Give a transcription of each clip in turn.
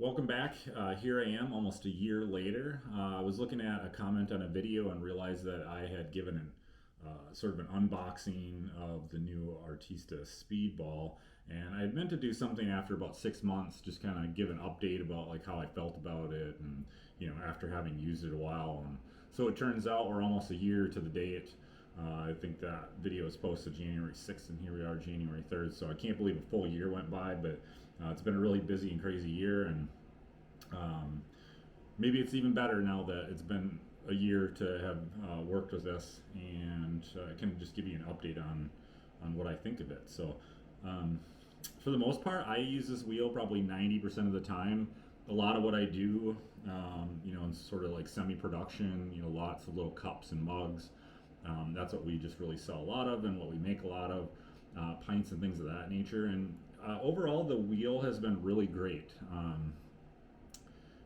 Welcome back. Here I am almost a year later. I was looking at a comment on a video and realized that I had given sort of an unboxing of the new Artista Speedball. And I had meant to do something after about 6 months, just kind of give an update about like how I felt about it and, after having used it a while. And so it turns out we're almost a year to the date. I think that video was posted January 6th, and here we are, January 3rd. So I can't believe a full year went by, but it's been a really busy and crazy year, and maybe it's even better now that it's been a year to have worked with this, and I can just give you an update on what I think of it. So, for the most part, I use this wheel probably 90% of the time. A lot of what I do, in sort of like semi-production, lots of little cups and mugs. That's what we just really sell a lot of, and what we make a lot of, pints and things of that nature. And overall, the wheel has been really great.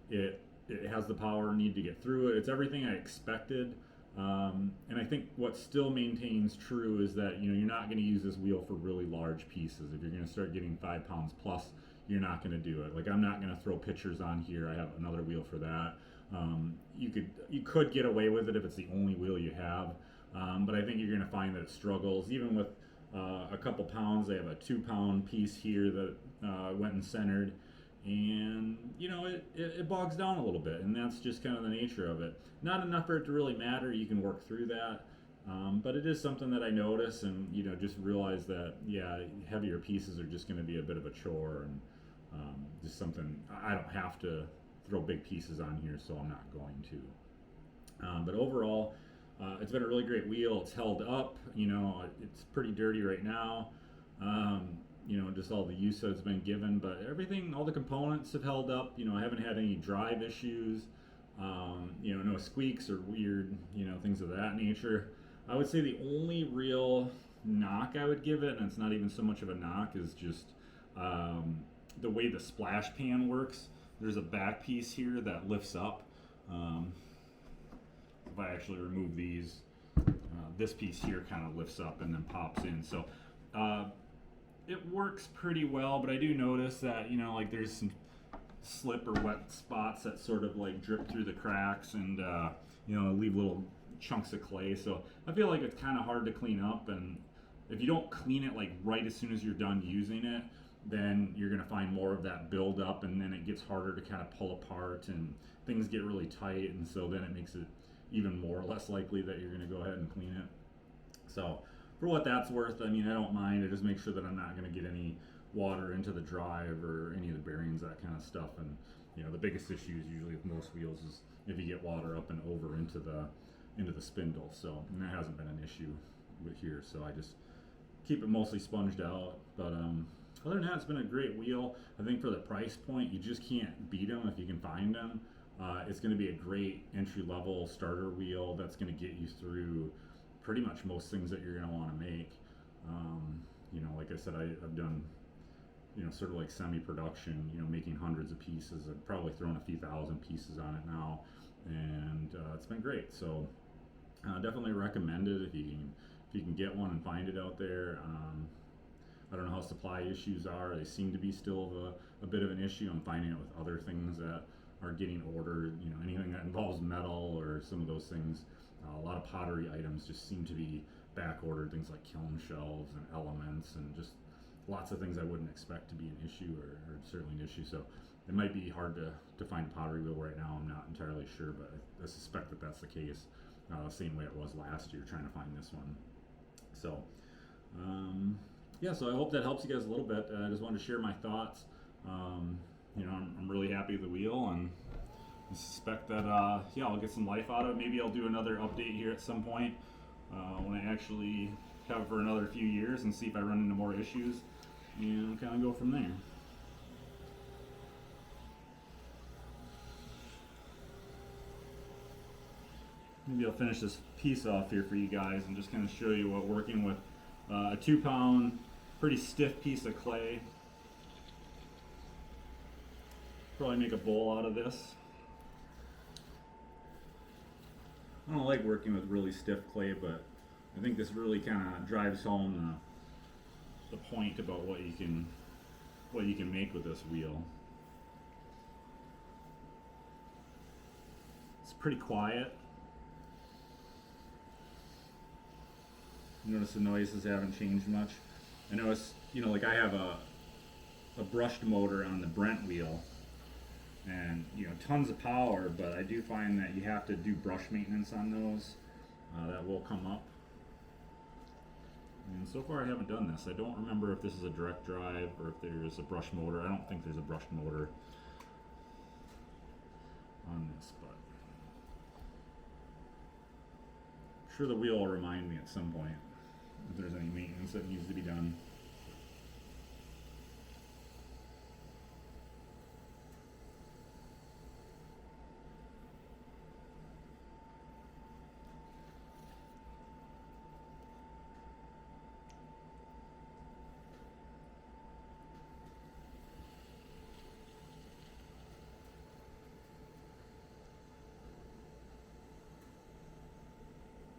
It has the power need to get through it. It's everything I expected. And I think what still maintains true is that you're not going to use this wheel for really large pieces. If you're going to start getting 5 pounds plus, you're not going to do it. Like, I'm not going to throw pictures on here. I have another wheel for that. You could get away with it if it's the only wheel you have, but I think you're going to find that it struggles even with a couple pounds. They have a 2-pound piece here that went and centered, and it bogs down a little bit, and that's just kind of the nature of it. Not enough for it to really matter. You can work through that, but it is something that I notice, and just realize that heavier pieces are just going to be a bit of a chore, and just something I don't have to throw big pieces on here, so I'm not going to. But overall, it's been a really great wheel. It's held up. It's pretty dirty right now. Just all the use that it's been given, but everything, all the components have held up. I haven't had any drive issues. No squeaks or weird, things of that nature. I would say the only real knock I would give it, and it's not even so much of a knock, is just the way the splash pan works. There's a back piece here that lifts up. If I actually remove these, this piece here kind of lifts up and then pops in. So it works pretty well, but I do notice that, like there's some slip or wet spots that sort of like drip through the cracks and, leave little chunks of clay. So I feel like it's kind of hard to clean up, and if you don't clean it like right as soon as you're done using it, then you're going to find more of that build up, and then it gets harder to kind of pull apart, and things get really tight, and so then it makes it even more or less likely that you're going to go ahead and clean it. So for what that's worth, I don't mind. I just make sure that I'm not going to get any water into the drive or any of the bearings, that kind of stuff. And the biggest issue is usually with most wheels is if you get water up and over into the spindle. So, and that hasn't been an issue with here. So I just keep it mostly sponged out. But other than that, it's been a great wheel. I think for the price point, you just can't beat them if you can find them. It's going to be a great entry-level starter wheel that's going to get you through pretty much most things that you're going to want to make. Like I said, I've done, sort of like semi-production, making hundreds of pieces. I've probably thrown a few thousand pieces on it now, and it's been great. So definitely recommend it if you can get one and find it out there. I don't know how supply issues are. They seem to be still a bit of an issue. I'm finding it with other things that are getting ordered, anything that involves metal or some of those things. A lot of pottery items just seem to be back ordered, things like kiln shelves and elements, and just lots of things I wouldn't expect to be an issue, or certainly an issue. So it might be hard to find a pottery wheel right now. I'm not entirely sure, but I suspect that that's the case. Same way it was last year trying to find this one. So so I hope that helps you guys a little bit. I just wanted to share my thoughts. I'm really happy with the wheel, and I suspect that I'll get some life out of it. Maybe I'll do another update here at some point when I actually have it for another few years, and see if I run into more issues, and kind of go from there. Maybe I'll finish this piece off here for you guys and just kind of show you what working with a 2-pound pretty stiff piece of clay. Probably make a bowl out of this. I don't like working with really stiff clay, but I think this really kind of drives home the point about what you can make with this wheel. pretty quiet. Notice the noises haven't changed much. I notice, like I have a brushed motor on the Brent wheel, and tons of power, but I do find that you have to do brush maintenance on those. That will come up. And so far I haven't done this. I don't remember if this is a direct drive or if there's a brush motor. I don't think there's a brushed motor on this, but I'm sure the wheel will remind me at some point if there's any maintenance that needs to be done.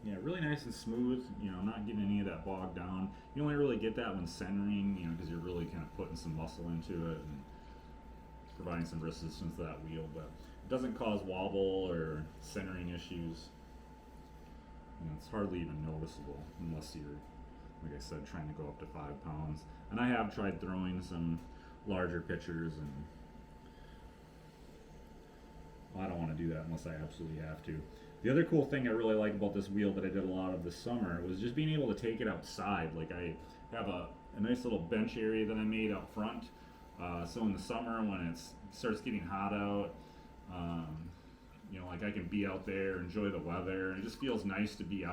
Yeah, really nice and smooth, not getting any of that bogged down. You only really get that when centering, because you're really kind of putting some muscle into it and providing some resistance to that wheel, but it doesn't cause wobble or centering issues. It's hardly even noticeable unless you're, like I said, trying to go up to 5 pounds. And I have tried throwing some larger pitchers, and I don't want to do that unless I absolutely have to. The other cool thing I really like about this wheel that I did a lot of this summer was just being able to take it outside. Like I have a nice little bench area that I made out front. So in the summer when it starts getting hot out, like I can be out there, enjoy the weather, and it just feels nice to be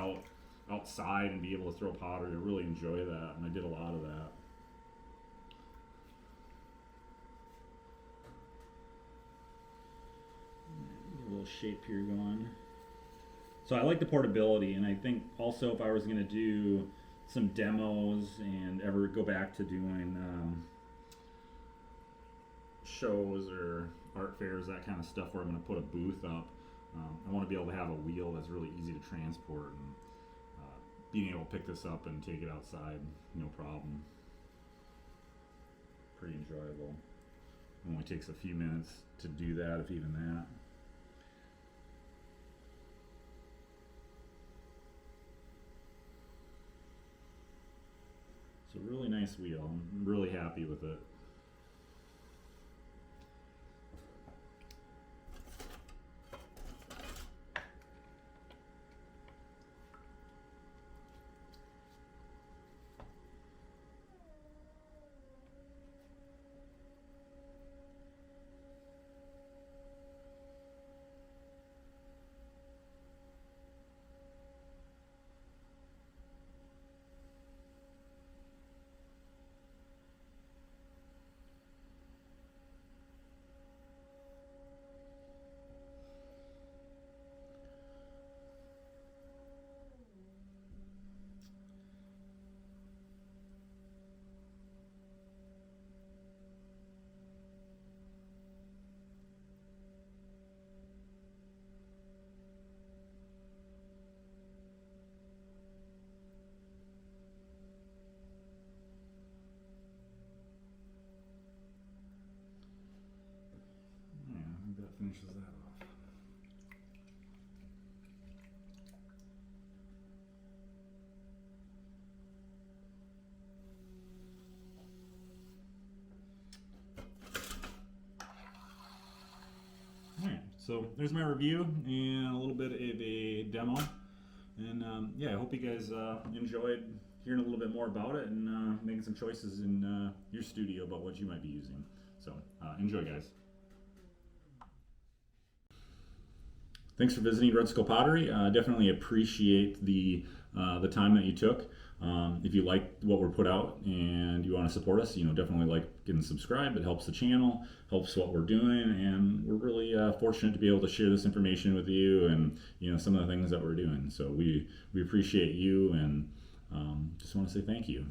outside and be able to throw pottery. I really enjoy that, and I did a lot of that. Get a little shape here going. So I like the portability, and I think also if I was going to do some demos and ever go back to doing shows or art fairs, that kind of stuff where I'm going to put a booth up, I want to be able to have a wheel that's really easy to transport, and being able to pick this up and take it outside, no problem. Pretty enjoyable. It only takes a few minutes to do that, if even that. It's a really nice wheel. I'm really happy with it. That finishes that off. Alright, so there's my review and a little bit of a demo. And yeah, I hope you guys enjoyed hearing a little bit more about it and making some choices in your studio about what you might be using. So enjoy, guys. Thanks for visiting Red Skull Pottery. Definitely appreciate the time that you took. If you like what we're put out and you want to support us, definitely like and subscribe. It helps the channel, helps what we're doing, and we're really fortunate to be able to share this information with you and some of the things that we're doing. So we appreciate you, and just want to say thank you.